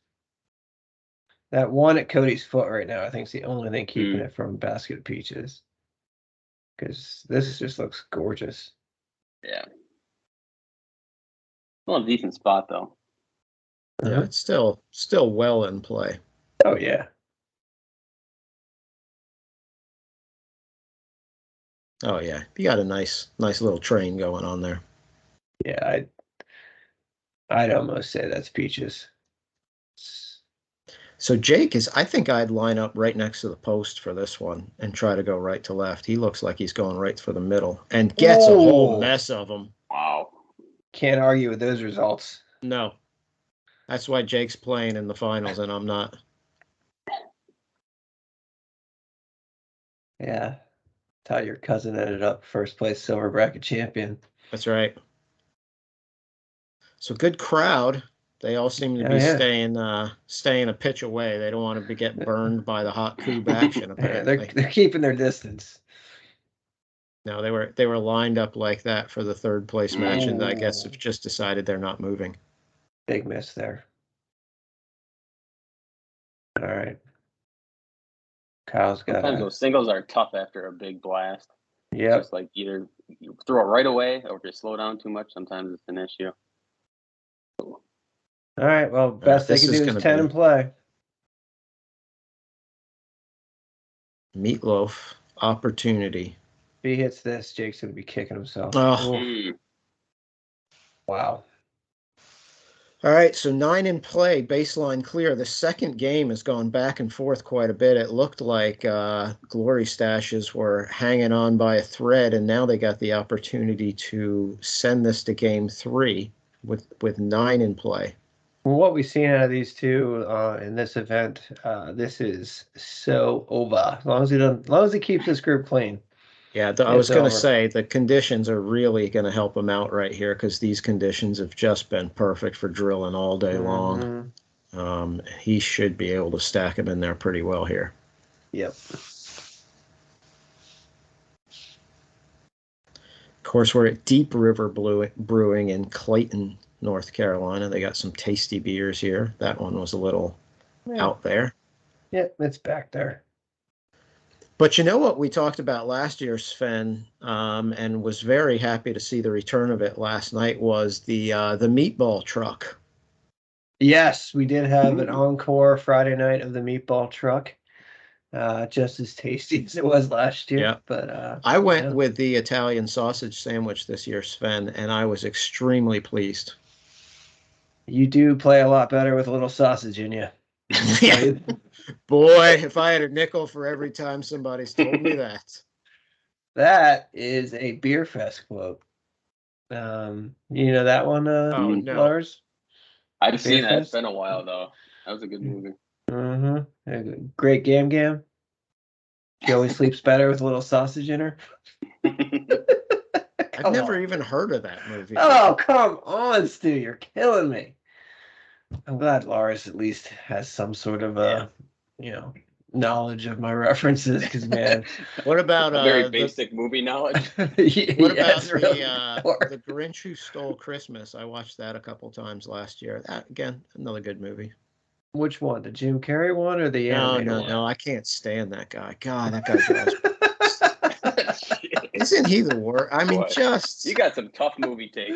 That one at Cody's foot right now, I think, is the only thing keeping it from basket of peaches. Because this just looks gorgeous. Yeah. Well, a decent spot though. yeah, it's still well in play. Oh yeah. Oh yeah, you got a nice little train going on there. Yeah, I'd almost say that's peaches. So Jake I think I'd line up right next to the post for this one and try to go right to left. He looks like he's going right for the middle and gets a whole mess of them. Wow. Can't argue with those results. No. That's why Jake's playing in the finals and I'm not. Yeah. That's how your cousin ended up first place silver bracket champion. That's right. So good crowd. They all seem to be staying a pitch away. They don't want to get burned by the hot Kubb action. Apparently, they're keeping their distance. No, they were lined up like that for the third place match, and I guess have just decided they're not moving. Big miss there. All right. Kyle's got. Sometimes those singles are tough after a big blast. Yeah. Just like either you throw it right away or if you slow down too much, sometimes it's an issue. All right. Well, best they can do is 10 and play. Meatloaf opportunity. If he hits this, Jake's going to be kicking himself. Oh. Wow. All right, so 9 in play, baseline clear. The second game has gone back and forth quite a bit. It looked like Glori Staches were hanging on by a thread, and now they got the opportunity to send this to game 3 with 9 in play. Well, what we've seen out of these two in this event, this is so over. As long as he keeps this group clean. Yeah, I was going to say the conditions are really going to help him out right here because these conditions have just been perfect for drilling all day long. He should be able to stack him in there pretty well here. Yep. Of course, we're at Deep River Brewing in Clayton, North Carolina. They got some tasty beers here. That one was a little out there. Yep, it's back there. But you know what we talked about last year, Sven, and was very happy to see the return of it last night was the meatball truck. Yes, we did have an encore Friday night of the meatball truck. Just as tasty as it was last year. Yeah. But I went with the Italian sausage sandwich this year, Sven, and I was extremely pleased. You do play a lot better with a little sausage in you. Yeah. Boy, if I had a nickel for every time somebody's told me that. That is a Beer Fest quote. You know that one, no. Lars? I've seen that. It's been a while, though. That was a good movie. Mm-hmm. Great Gam. She always sleeps better with a little sausage in her. I've never even heard of that movie. Oh, come on, Stu. You're killing me. I'm glad Lars at least has some sort of knowledge of my references, because man. What about very basic movie knowledge? What about the Grinch Who Stole Christmas? I watched that a couple times last year. That, again, another good movie. Which one? The Jim Carrey one or the animated one? No, I can't stand that guy. God, that guy drives me. Isn't he the worst? I mean, you got some tough movie takes.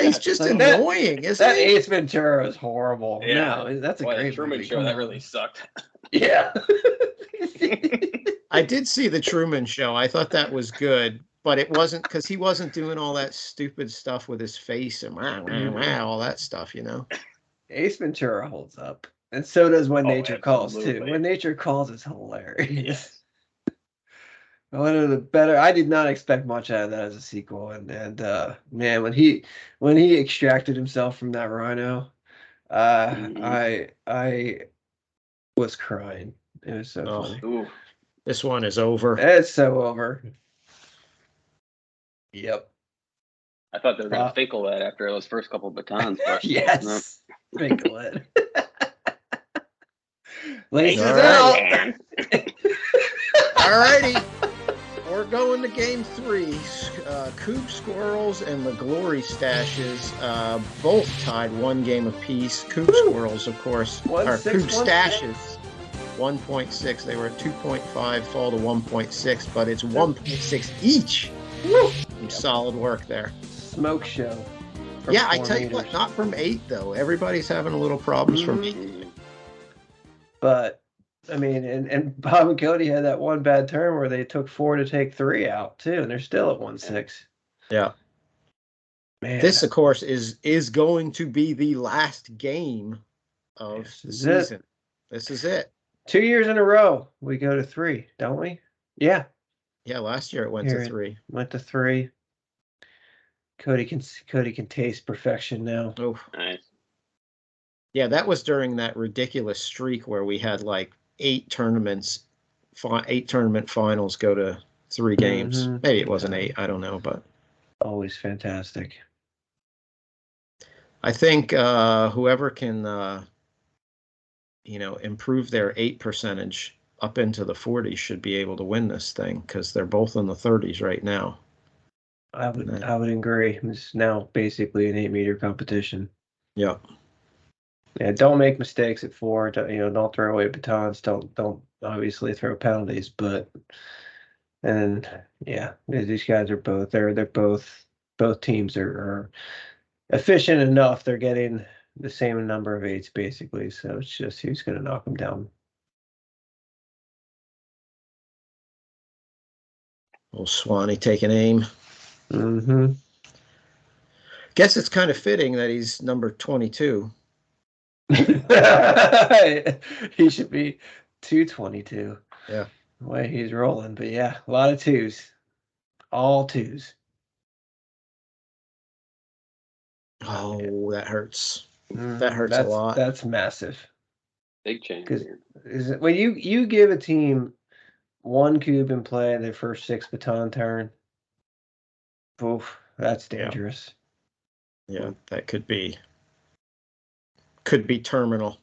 He's just annoying, isn't that he? Ace Ventura is horrible. Yeah. No, that's a great the Truman movie. Show, that really sucked. Yeah. I did see the Truman Show. I thought that was good. but it wasn't because he wasn't doing all that stupid stuff with his face and all that stuff, you know. Ace Ventura holds up, and so does When Oh, Nature Calls too. absolutely. When Nature Calls is hilarious. Yes. One of the better. I did not expect much out of that as a sequel, and man, when he extracted himself from that rhino, I was crying. It was so funny. Ooh. This one is over. It's so over. Yep. I thought they were going to Finkel that after those first couple of batons. But Yes. Finkel it. Laces All out. All righty. We're going to game 3. Kubb Squirrels and the Glori Staches both tied 1 game apiece. Kubb Squirrels, of course, or Kubb Staches, 1.6. They were at 2.5, fall to 1.6, but it's 1.6 each. Woo! Some solid work there. Smoke show. Yeah, I tell you what, not from 8 though. Everybody's having a little problems from 8. But I mean, and Bob and Cody had that one bad turn where they took 4 to take 3 out too, and they're still at 1.6. Yeah. Man, this, of course, is going to be the last game of the season. This is it. 2 years in a row, we go to 3, don't we? Yeah. Yeah, last year it went to 3. Went to 3. Cody can taste perfection now. Oh, nice. Yeah, that was during that ridiculous streak where we had like 8 tournament finals go to 3 games. Mm-hmm. Maybe it wasn't 8. I don't know, but always fantastic. I think whoever can, improve their 8 percentage up into the 40s should be able to win this thing because they're both in the 30s right now. I would agree. It's now basically an 8-meter competition. Yeah. Yeah, don't make mistakes at 4. Don't throw away batons. Don't obviously throw penalties. But these guys are both. They're both teams are efficient enough. They're getting the same number of 8s basically. So it's just who's going to knock them down. Old Swanee taking aim. Mm-hmm. Guess it's kind of fitting that he's number 22. He should be 222. Yeah. The way he's rolling. But yeah, a lot of 2s. All 2s. Oh, that hurts. That hurts a lot. That's massive. Big change. Because when you give a team 1 Kubb in play their first 6 baton turn, oof, that's dangerous. Yeah, that could be terminal.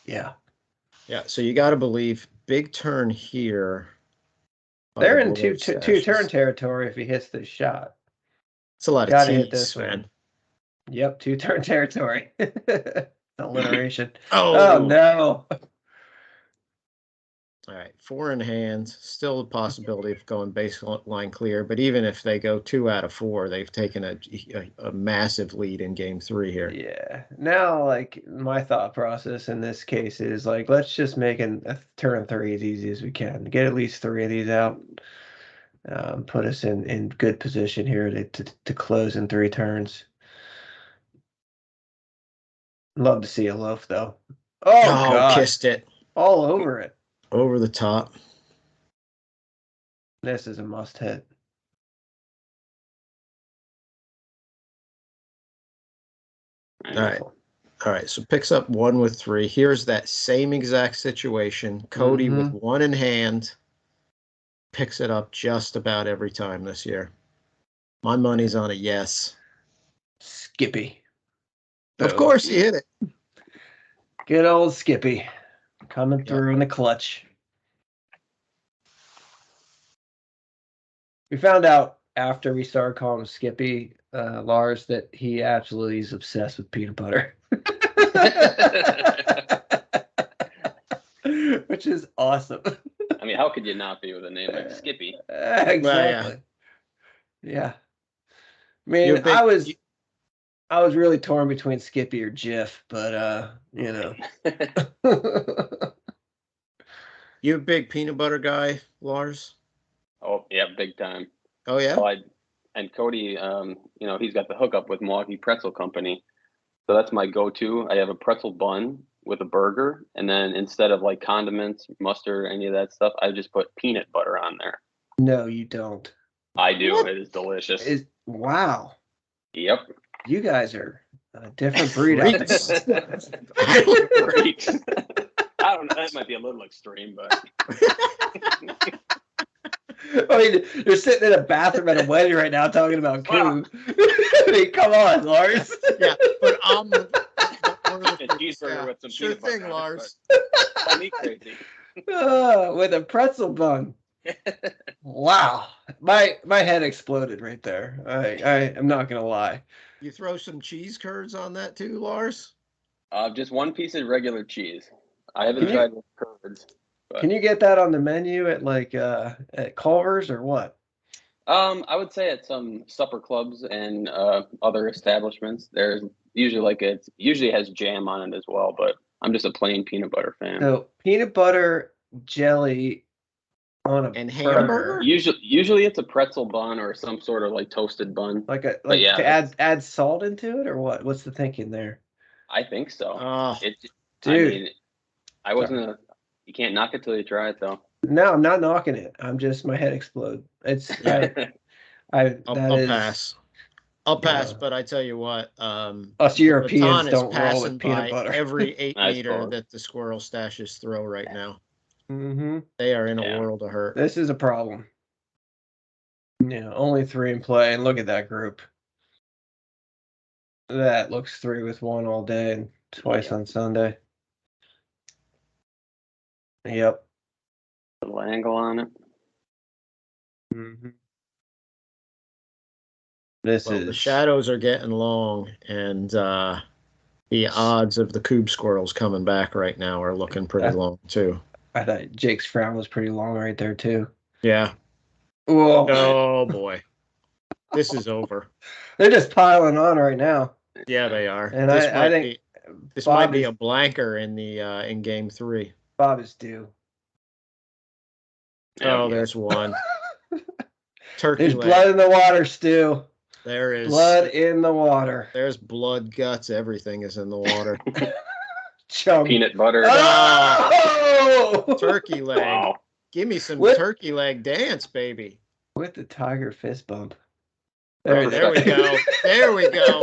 Yeah. Yeah, so you got to believe big turn here. They're in two turn territory if he hits this shot. It's a lot Gotta of hit T's, this man. one. Yep, 2 turn territory. Alliteration. Oh no. All right, 4 in hand. Still a possibility of going baseline clear, but even if they go 2 out of 4, they've taken a massive lead in game 3 here. Yeah. Now, like, my thought process in this case is, like, let's just make a turn 3 as easy as we can. Get at least 3 of these out. Put us in good position here to close in 3 turns. Love to see a loaf, though. Oh, God. Kissed it. All over it. Over the top. This is a must hit. All right. So picks up 1 with 3. Here's that same exact situation. Cody with 1 in hand picks it up just about every time this year. My money's on a yes. Skippy. Of course, he hit it. Good old Skippy. Coming through in the clutch. We found out after we started calling him Skippy, Lars, that he absolutely is obsessed with peanut butter. Which is awesome. I mean, how could you not be with a name like Skippy? Exactly. Yeah. I mean, I was really torn between Skippy or Jif, but You a big peanut butter guy, Lars? Oh yeah, big time. Oh yeah. So and Cody, he's got the hookup with Milwaukee Pretzel Company. So that's my go-to. I have a pretzel bun with a burger, and then instead of like condiments, mustard, any of that stuff, I just put peanut butter on there. No, you don't. I do. What? It is delicious. Wow. Yep. You guys are a different breed out Freaks. there. Freaks. I don't know. That might be a little extreme, but I mean, you're sitting in a bathroom at a wedding right now talking about Kubb. I mean, come on, Lars. Yeah, but I'm a cheeseburger with some sure peanut butter thing, on it, Lars. but call me crazy. With a pretzel bun. Wow. My head exploded right there. I am not gonna lie. You throw some cheese curds on that too, Lars? Just one piece of regular cheese. I haven't Can you- tried with curds. But, Can you get that on the menu at at Culver's or what? I would say at some supper clubs and other establishments, there's usually it usually has jam on it as well, but I'm just a plain peanut butter fan. So peanut butter jelly on a And burger. hamburger? Usually it's a pretzel bun or some sort of like toasted bun. Yeah, to add salt into it or what? What's the thinking there? I think so. Oh, Dude. I wasn't you can't knock it till you try it though. No, I'm not knocking it. I'm just my head explode. It's I'll is- pass. I'll pass, Yeah. but I tell you what, Us Europeans baton is don't roll passing with peanut by butter. every 8 Nice meter ball. that the Squirrel Staches throw right now. Mm-hmm. They are in a Yeah. world of hurt. This is a problem. Yeah, only 3 in play, and look at that group. That looks 3 with 1 all day and twice on Sunday. Yep. Little angle on it. Mm-hmm. This Well, is the shadows are getting long, and the odds of the Kubb squirrels coming back right now are looking pretty long too. I thought Jake's frown was pretty long right there too. Yeah. Whoa. Oh boy, this is over. They're just piling on right now. Yeah, they are. And this I think this Bob might be is- a blanker in the in game 3. Bob is due. Oh, there's one. Turkey There's leg. blood in the water, Stu. There is Blood in the water. There's blood, guts, everything is in the water. Chum. Peanut butter. Oh! Turkey leg. Wow. Give me some What? turkey leg dance, baby. With the tiger fist bump. There we go. There we go.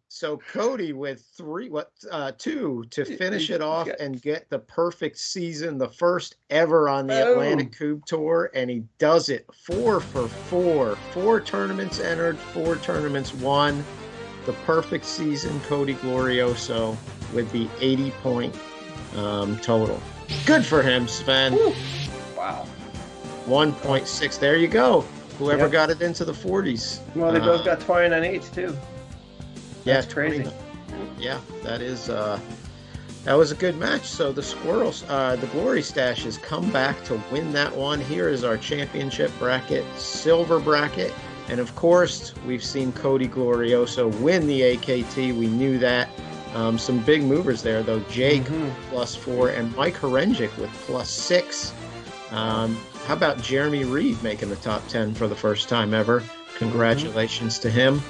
So Cody with 2 to finish it off and get the perfect season, the first ever on the Atlantic Kubb Tour, and he does it 4 for 4. 4 tournaments entered, 4 tournaments won. The perfect season, Cody Glorioso, with the 80-point total. Good for him, Sven. Woo. Wow. 1.6. There you go. Whoever Yep. got it into the 40s. Well, they both got 29 eights too. Yeah, That's crazy. 20. Yeah, that is that was a good match. So the Squirrels, the Glori Staches come back to win that one. Here is our championship bracket, silver bracket. And of course, we've seen Cody Glorioso win the AKT. We knew that. Some big movers there, though. Jake +4 and Mike Horenjic with +6. How about Jeremy Reed making the top 10 for the first time ever? Congratulations to him.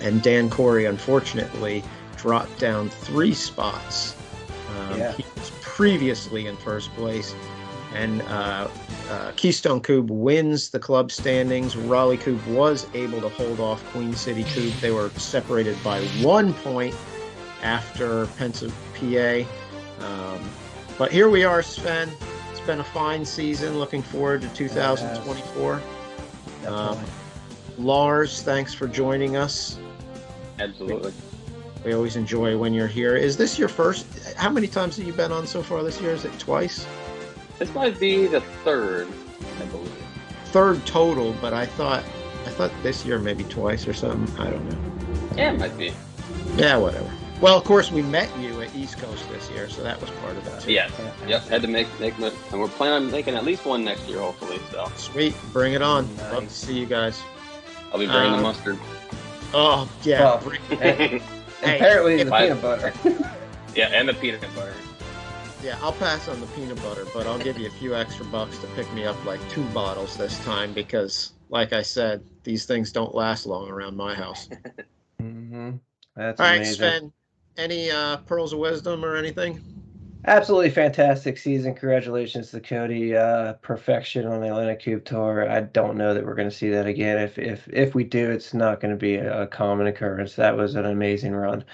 And Dan Corey, unfortunately, dropped down 3 spots. He was previously in first place. And Keystone Kubb wins the club standings. Raleigh Kubb was able to hold off Queen City Kubb. They were separated by 1 point after Pennsylvania, PA. But here we are, Sven. It's been a fine season. Looking forward to 2024. Lars, thanks for joining us. Absolutely. We always enjoy when you're here. Is this your first? How many times have you been on so far this year? Is it twice? This might be the 3rd, I believe. 3rd total, but I thought this year maybe twice or something. I don't know. Yeah, it might be. Yeah, whatever. Well, of course, we met you at East Coast this year, so that was part of it too. Yeah. Yep. Had to make and we're planning on making at least one next year, hopefully. So Sweet, bring it on. Nice. Love to see you guys. I'll be bringing the mustard. Oh yeah. Well, Hey, apparently the if I- peanut butter. Yeah, and the peanut butter. Yeah, I'll pass on the peanut butter, but I'll give you a few extra bucks to pick me up like 2 bottles this time because, like I said, these things don't last long around my house. Mm-hmm. That's All right, amazing. Sven, any pearls of wisdom or anything? Absolutely fantastic season. Congratulations to Cody. Perfection on the Atlantic Cube Tour. I don't know that we're going to see that again. If we do, it's not going to be a common occurrence. That was an amazing run.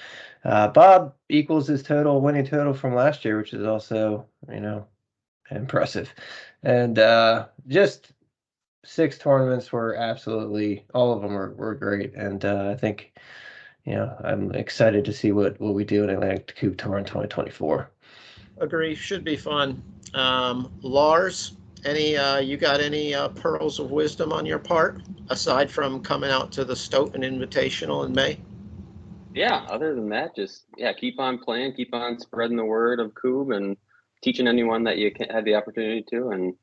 Bob equals his winning total from last year, which is also, impressive. And just 6 tournaments were absolutely, all of them were great. And I think, I'm excited to see what we do in Atlantic Cube Tour in 2024. Agree, should be fun. Lars, you got any pearls of wisdom on your part aside from coming out to the Stoughton Invitational in May? Yeah, other than that, just keep on playing, keep on spreading the word of Kubb and teaching anyone that you had the opportunity to, and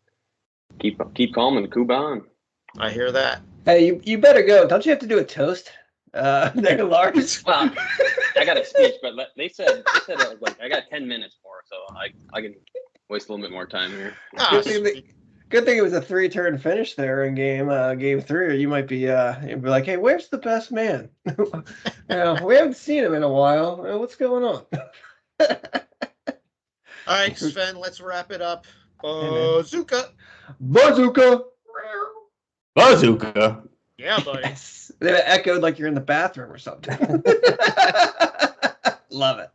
keep calm and Kubb on. I hear that. Hey, you better go. Don't you have to do a toast? There, Lars. Well, I got a speech, but they said it was like I got 10 minutes more, so I can waste a little bit more time here. Good thing it was a 3-turn finish there in game 3. Or you might be you'd be like, hey, where's the best man? We haven't seen him in a while. What's going on? All right, Sven, let's wrap it up. Bazooka. Bazooka. Yeah, buddy. Yes. It echoed like you're in the bathroom or something. Love it.